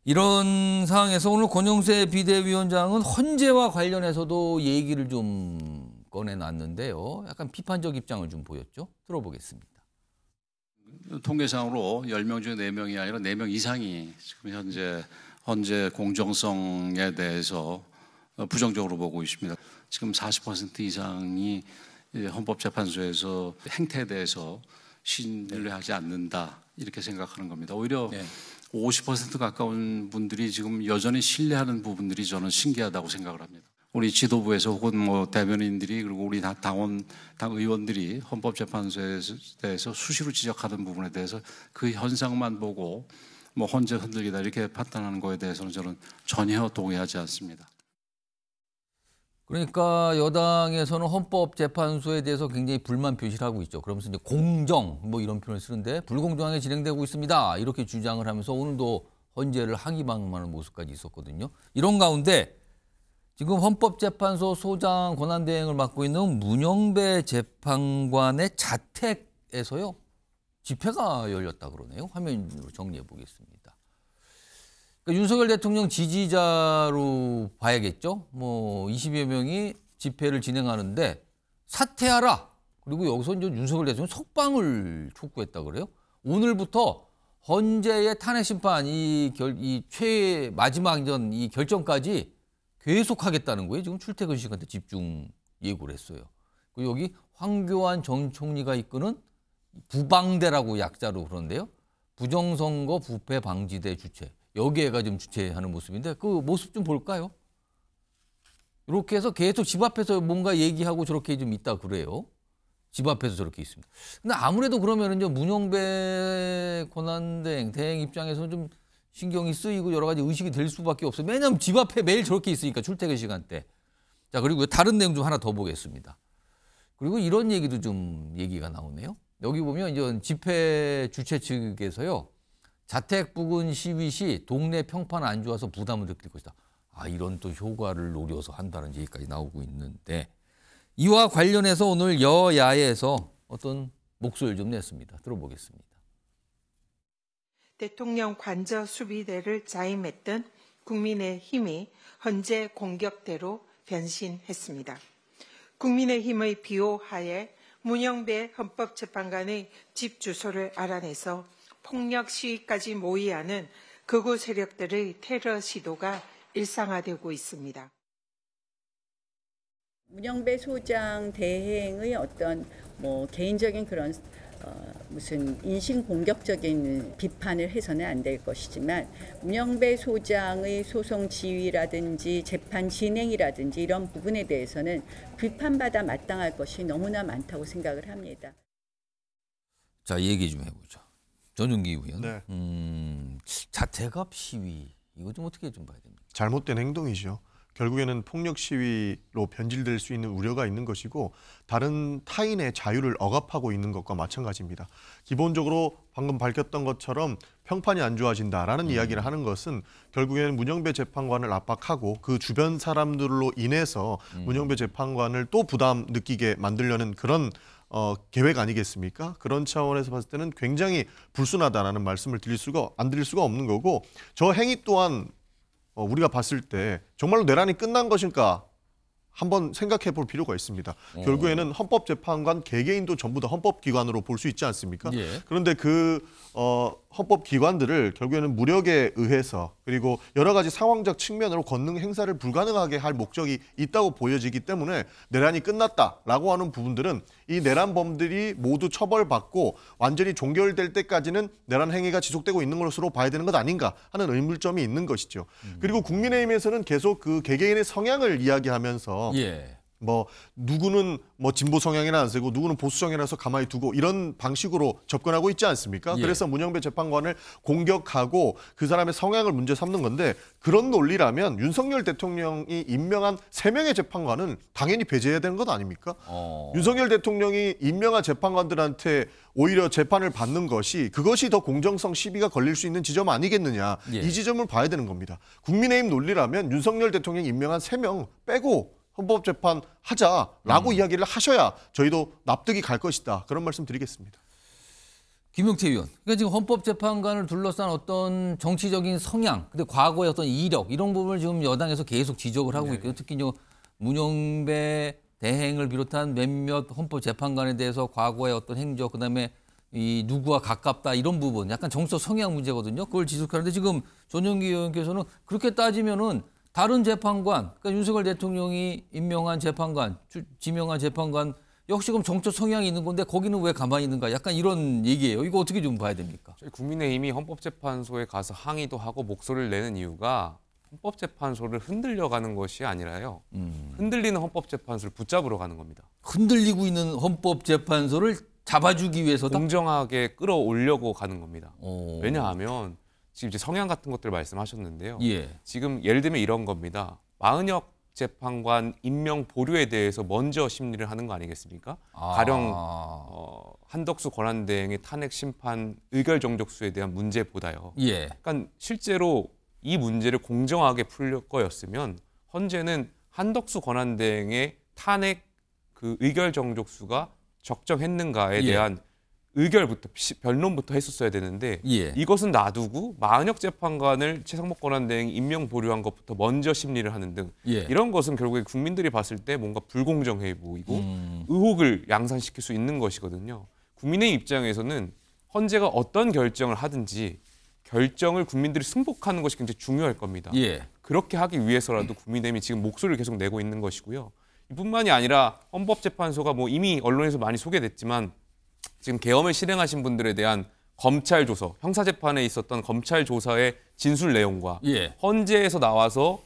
이런 상황에서 오늘 권영세 비대위원장은 헌재와 관련해서도 얘기를 좀 꺼내놨는데요. 약간 비판적 입장을 좀 보였죠. 들어보겠습니다. 통계상으로 10명 중에 4명이 아니라 4명 이상이 지금 현재 헌재 공정성에 대해서 부정적으로 보고 있습니다. 지금 40% 이상이 헌법재판소에서 행태에 대해서 신뢰하지 않는다 이렇게 생각하는 겁니다. 오히려 50% 가까운 분들이 지금 여전히 신뢰하는 부분들이 저는 신기하다고 생각을 합니다. 우리 지도부에서 혹은 뭐 대변인들이 그리고 우리 당 의원들이 헌법재판소에 대해서 수시로 지적하는 부분에 대해서 그 현상만 보고 뭐 헌재 흔들리다 이렇게 판단하는 거에 대해서는 저는 전혀 동의하지 않습니다. 그러니까 여당에서는 헌법재판소에 대해서 굉장히 불만 표시를 하고 있죠. 그러면서 이제 공정 뭐 이런 표현을 쓰는데 불공정하게 진행되고 있습니다. 이렇게 주장을 하면서 오늘도 헌재를 항의방문하는 모습까지 있었거든요. 이런 가운데 지금 헌법재판소 소장 권한대행을 맡고 있는 문영배 재판관의 자택에서요. 집회가 열렸다 그러네요. 화면으로 정리해 보겠습니다. 그러니까 윤석열 대통령 지지자로 봐야겠죠. 뭐 20여 명이 집회를 진행하는데 사퇴하라. 그리고 여기서 이제 윤석열 대통령 석방을 촉구했다 그래요. 오늘부터 헌재의 탄핵 심판 이 마지막 이 결정까지 계속하겠다는 거예요. 지금 출퇴근 시간대 집중 예고를 했어요. 그리고 여기 황교안 전 총리가 이끄는 부방대라고 약자로 그러는데요. 부정선거 부패 방지대 주최. 여기에가 좀 주최하는 모습인데 그 모습 좀 볼까요? 이렇게 해서 계속 집 앞에서 뭔가 얘기하고 저렇게 좀 있다 그래요. 집 앞에서 저렇게 있습니다. 근데 아무래도 그러면은요 문영배 권한대행 입장에서는 좀 신경이 쓰이고 여러 가지 의식이 될 수밖에 없어요. 왜냐하면 집 앞에 매일 저렇게 있으니까 출퇴근 시간대. 자 그리고 다른 내용 좀 하나 더 보겠습니다. 그리고 이런 얘기도 좀 얘기가 나오네요. 여기 보면 이제 집회 주최 측에서요. 자택 부근 시위 시 동네 평판 안 좋아서 부담을 느낄 것이다. 아 이런 또 효과를 노려서 한다는 얘기까지 나오고 있는데 이와 관련해서 오늘 여야에서 어떤 목소리를 좀 냈습니다. 들어보겠습니다. 대통령 관저 수비대를 자임했던 국민의힘이 헌재 공격대로 변신했습니다. 국민의힘의 비호하에 문영배 헌법재판관의 집 주소를 알아내서 폭력 시위까지 모의하는 극우 세력들의 테러 시도가 일상화되고 있습니다. 문영배 소장 대행의 어떤 개인적인 그런 무슨 인신 공격적인 비판을 해서는 안 될 것이지만 문영배 소장의 소송 지휘라든지 재판 진행이라든지 이런 부분에 대해서는 비판받아 마땅할 것이 너무나 많다고 생각을 합니다. 자, 얘기 좀 해보죠. 전용기 의원. 네. 자택앞 시위 이거 좀 어떻게 좀 봐야 됩니까? 잘못된 행동이죠. 결국에는 폭력 시위로 변질될 수 있는 우려가 있는 것이고 다른 타인의 자유를 억압하고 있는 것과 마찬가지입니다. 기본적으로 방금 밝혔던 것처럼 평판이 안 좋아진다라는 이야기를 하는 것은 결국에는 문영배 재판관을 압박하고 그 주변 사람들로 인해서 문영배 재판관을 또 부담 느끼게 만들려는 그런 계획 아니겠습니까? 그런 차원에서 봤을 때는 굉장히 불순하다라는 말씀을 안 드릴 수가 없는 거고 저 행위 또한 우리가 봤을 때 정말로 내란이 끝난 것일까 한번 생각해 볼 필요가 있습니다. 결국에는 헌법재판관 개개인도 전부 다 헌법기관으로 볼 수 있지 않습니까? 예. 그런데 그 헌법기관들을 결국에는 무력에 의해서 그리고 여러 가지 상황적 측면으로 권능 행사를 불가능하게 할 목적이 있다고 보여지기 때문에 내란이 끝났다라고 하는 부분들은 이 내란범들이 모두 처벌받고 완전히 종결될 때까지는 내란 행위가 지속되고 있는 것으로 봐야 되는 것 아닌가 하는 의문점이 있는 것이죠. 그리고 국민의힘에서는 계속 그 개개인의 성향을 이야기하면서 누구는 진보 성향이나 안 쓰고 누구는 보수 성향이라서 가만히 두고 이런 방식으로 접근하고 있지 않습니까? 예. 그래서 문영배 재판관을 공격하고 그 사람의 성향을 문제 삼는 건데 그런 논리라면 윤석열 대통령이 임명한 3명의 재판관은 당연히 배제해야 되는 것 아닙니까? 윤석열 대통령이 임명한 재판관들한테 오히려 재판을 받는 그것이 더 공정성 시비가 걸릴 수 있는 지점 아니겠느냐. 예. 이 지점을 봐야 되는 겁니다. 국민의힘 논리라면 윤석열 대통령이 임명한 3명 빼고 헌법재판 하자라고 이야기를 하셔야 저희도 납득이 갈 것이다. 그런 말씀 드리겠습니다. 김용태 의원. 그러니까 지금 헌법재판관을 둘러싼 어떤 정치적인 성향, 근데 과거의 어떤 이력 이런 부분을 지금 여당에서 계속 지적을 하고 있거든요. 특히 이제 문영배 대행을 비롯한 몇몇 헌법재판관에 대해서 과거의 어떤 행적, 그다음에 이 누구와 가깝다 이런 부분, 약간 정치적 성향 문제거든요. 그걸 지적하는데 지금 전영기 의원께서는 그렇게 따지면은 다른 재판관, 그러니까 윤석열 대통령이 임명한 재판관, 지명한 재판관 역시 그럼 정적 성향이 있는 건데 거기는 왜 가만히 있는가? 약간 이런 얘기예요. 이거 어떻게 좀 봐야 됩니까? 저희 국민의힘이 헌법재판소에 가서 항의도 하고 목소리를 내는 이유가 헌법재판소를 흔들려가는 것이 아니라요. 흔들리는 헌법재판소를 붙잡으러 가는 겁니다. 흔들리고 있는 헌법재판소를 잡아주기 위해서다? 공정하게 끌어올려고 가는 겁니다. 오. 왜냐하면 지금 이제 성향 같은 것들 말씀하셨는데요. 예. 지금 예를 들면 이런 겁니다. 마은혁 재판관 임명 보류에 대해서 먼저 심리를 하는 거 아니겠습니까? 가령 한덕수 권한대행의 탄핵 심판 의결 정족수에 대한 문제보다요. 예. 그러니까 실제로 이 문제를 공정하게 풀 거였으면 현재는 한덕수 권한대행의 탄핵 그 의결 정족수가 적정했는가에 예. 대한 의결부터 변론부터 했었어야 되는데 예. 이것은 놔두고 마은혁 재판관을 최상목 권한대행이 임명 보류한 것부터 먼저 심리를 하는 등 예. 이런 것은 결국에 국민들이 봤을 때 뭔가 불공정해 보이고 의혹을 양산시킬 수 있는 것이거든요. 국민의 입장에서는 헌재가 어떤 결정을 하든지 결정을 국민들이 승복하는 것이 굉장히 중요할 겁니다. 예. 그렇게 하기 위해서라도 국민의힘이 지금 목소리를 계속 내고 있는 것이고요. 이뿐만이 아니라 헌법재판소가 뭐 이미 언론에서 많이 소개됐지만 지금 계엄을 실행하신 분들에 대한 검찰 조서, 형사재판에 있었던 검찰 조사의 진술 내용과 예. 헌재에서 나와서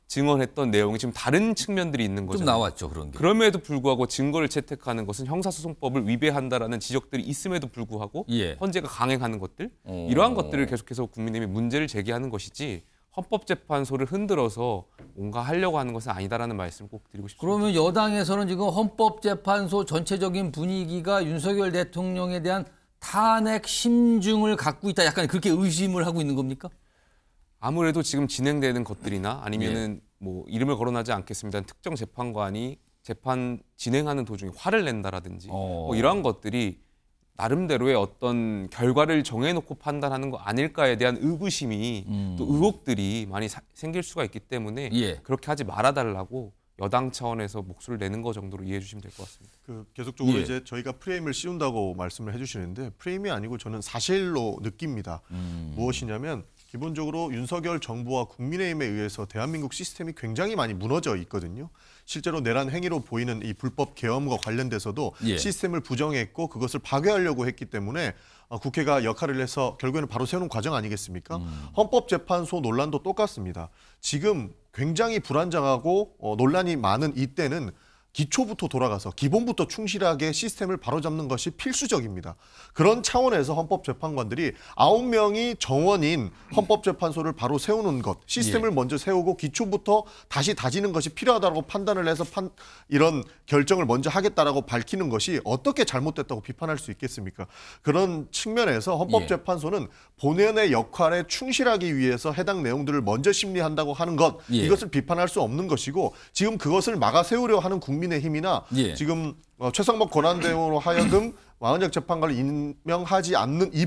증언했던 내용이 지금 다른 측면들이 있는 거죠. 좀 나왔죠, 그런 게. 그럼에도 불구하고 증거를 채택하는 것은 형사소송법을 위배한다라는 지적들이 있음에도 불구하고 예. 헌재가 강행하는 것들, 이러한 것들을 계속해서 국민의힘이 문제를 제기하는 것이지 헌법재판소를 흔들어서 뭔가 하려고 하는 것은 아니다라는 말씀을 꼭 드리고 싶습니다. 그러면 여당에서는 지금 헌법재판소 전체적인 분위기가 윤석열 대통령에 대한 탄핵 심증을 갖고 있다. 약간 그렇게 의심을 하고 있는 겁니까? 아무래도 지금 진행되는 것들이나 아니면은 예. 뭐 이름을 거론하지 않겠습니다. 특정 재판관이 재판 진행하는 도중에 화를 낸다라든지 뭐 이러한 것들이 나름대로의 어떤 결과를 정해놓고 판단하는 거 아닐까에 대한 의구심이 또 의혹들이 많이 생길 수가 있기 때문에 예. 그렇게 하지 말아달라고 여당 차원에서 목소리를 내는 거 정도로 이해해 주시면 될 것 같습니다. 계속적으로 예. 이제 저희가 프레임을 씌운다고 말씀을 해주시는데 프레임이 아니고 저는 사실로 느낍니다. 무엇이냐면 기본적으로 윤석열 정부와 국민의힘에 의해서 대한민국 시스템이 굉장히 많이 무너져 있거든요. 실제로 내란 행위로 보이는 이 불법 계엄과 관련돼서도 예. 시스템을 부정했고 그것을 파괴하려고 했기 때문에 국회가 역할을 해서 결국에는 바로 세우는 과정 아니겠습니까? 헌법재판소 논란도 똑같습니다. 지금 굉장히 불안정하고 논란이 많은 이때는 기초부터 돌아가서 기본부터 충실하게 시스템을 바로잡는 것이 필수적입니다. 그런 차원에서 헌법재판관들이 9명이 정원인 헌법재판소를 바로 세우는 것, 시스템을 먼저 세우고 기초부터 다시 다지는 것이 필요하다고 판단을 해서 이런 결정을 먼저 하겠다라고 밝히는 것이 어떻게 잘못됐다고 비판할 수 있겠습니까? 그런 측면에서 헌법재판소는 본연의 역할에 충실하기 위해서 해당 내용들을 먼저 심리한다고 하는 것, 이것을 비판할 수 없는 것이고 지금 그것을 막아 세우려 하는 국민의힘이나 지금 최상목 권한대행으로 하여금 마은혁 재판관을 임명하지 않는 이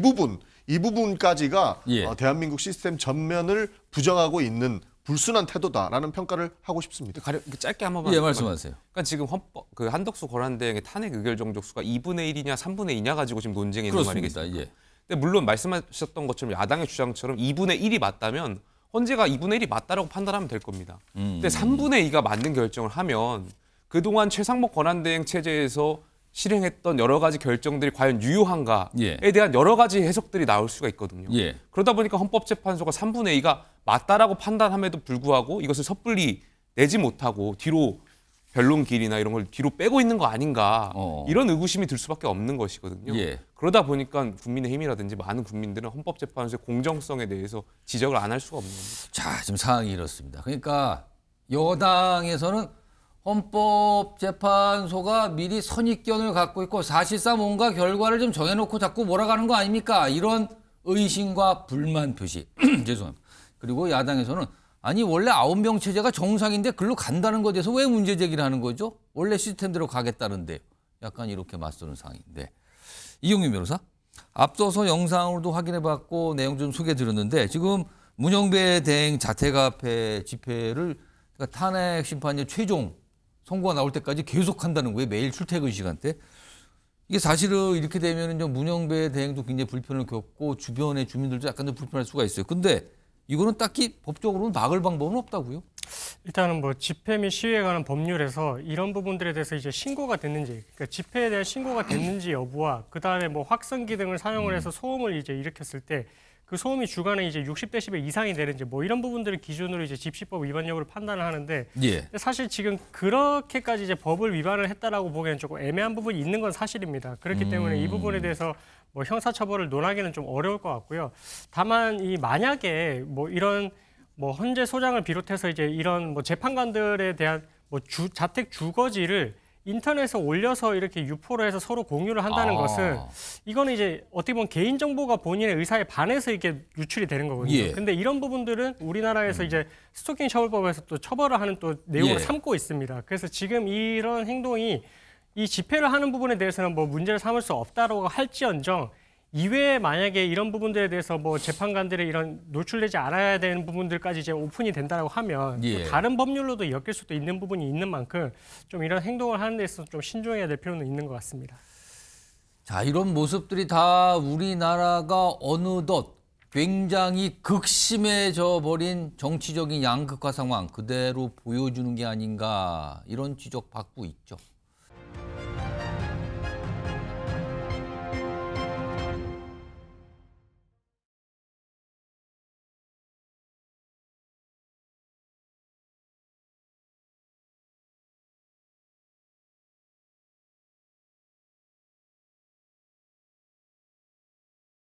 부분까지가 대한민국 시스템 전면을 부정하고 있는 불순한 태도다라는 평가를 하고 싶습니다. 가령 짧게 한 번만. 예, 말씀하세요. 그러니까 지금 그 한덕수 권한대행의 탄핵 의결 정족수가 2분의 1이냐 3분의 2냐 가지고 지금 논쟁이 있는 말이겠습니까? 예. 근데 물론 말씀하셨던 것처럼 야당의 주장처럼 2분의 1이 맞다면 헌재가 2분의 1이 맞다라고 판단하면 될 겁니다. 근데 3분의 2가 맞는 결정을 하면 그동안 최상목 권한대행 체제에서 실행했던 여러 가지 결정들이 과연 유효한가에 대한 여러 가지 해석들이 나올 수가 있거든요. 그러다 보니까 헌법재판소가 3분의 2가 맞다라고 판단함에도 불구하고 이것을 섣불리 내지 못하고 뒤로 변론길이나 이런 걸 뒤로 빼고 있는 거 아닌가 이런 의구심이 들 수밖에 없는 것이거든요. 그러다 보니까 국민의힘이라든지 많은 국민들은 헌법재판소의 공정성에 대해서 지적을 안 할 수가 없는 겁니다. 자, 지금 상황이 이렇습니다. 그러니까 여당에서는 헌법재판소가 미리 선입견을 갖고 있고 사실상 뭔가 결과를 좀 정해놓고 자꾸 몰아가는 거 아닙니까? 이런 의심과 불만 표시. 죄송합니다. 그리고 야당에서는 아니 원래 9명 체제가 정상인데 글로 간다는 것에 대해서 왜 문제 제기를 하는 거죠? 원래 시스템대로 가겠다는데 약간 이렇게 맞서는 상황인데. 이용윤 변호사? 앞서서 영상으로도 확인해봤고 내용 좀 소개해드렸는데 지금 문영배 대행 자택 앞에 집회를 그러니까 탄핵 심판이 최종 선고가 나올 때까지 계속한다는 거예요. 매일 출퇴근 시간대. 이게 사실은 이렇게 되면 문영배 대행도 굉장히 불편을 겪고 주변의 주민들도 약간 좀 불편할 수가 있어요. 근데 이거는 딱히 법적으로는 막을 방법은 없다고요? 일단은 뭐 집회 및 시위에 관한 법률에서 이런 부분들에 대해서 이제 신고가 됐는지, 그러니까 집회에 대한 신고가 됐는지 여부와 그 다음에 뭐 확성기 등을 사용을 해서 소음을 이제 일으켰을 때 그 소음이 주간에 이제 60데시벨 이상이 되는지 뭐 이런 부분들을 기준으로 이제 집시법 위반 여부를 판단을 하는데 예. 사실 지금 그렇게까지 이제 법을 위반을 했다라고 보기에는 조금 애매한 부분이 있는 건 사실입니다. 그렇기 때문에 이 부분에 대해서 뭐 형사처벌을 논하기는 좀 어려울 것 같고요. 다만 이 만약에 뭐 이런 뭐 헌재 소장을 비롯해서 이제 이런 뭐 재판관들에 대한 뭐 자택 주거지를 인터넷에 올려서 이렇게 유포를 해서 서로 공유를 한다는 것은 이거는 이제 어떻게 보면 개인정보가 본인의 의사에 반해서 이렇게 유출이 되는 거거든요. 예. 근데 이런 부분들은 우리나라에서 이제 스토킹 처벌법에서 또 처벌을 하는 또 내용을 예. 삼고 있습니다. 그래서 지금 이런 행동이 이 집회를 하는 부분에 대해서는 뭐 문제를 삼을 수 없다라고 할지언정 이외에 만약에 이런 부분들에 대해서 뭐 재판관들의 이런 노출되지 않아야 되는 부분들까지 이제 오픈이 된다라고 하면 예. 또 다른 법률로도 엮일 수도 있는 부분이 있는 만큼 좀 이런 행동을 하는 데 있어서 좀 신중해야 될 필요는 있는 것 같습니다. 자, 이런 모습들이 다 우리나라가 어느덧 굉장히 극심해져 버린 정치적인 양극화 상황 그대로 보여주는 게 아닌가 이런 지적 받고 있죠.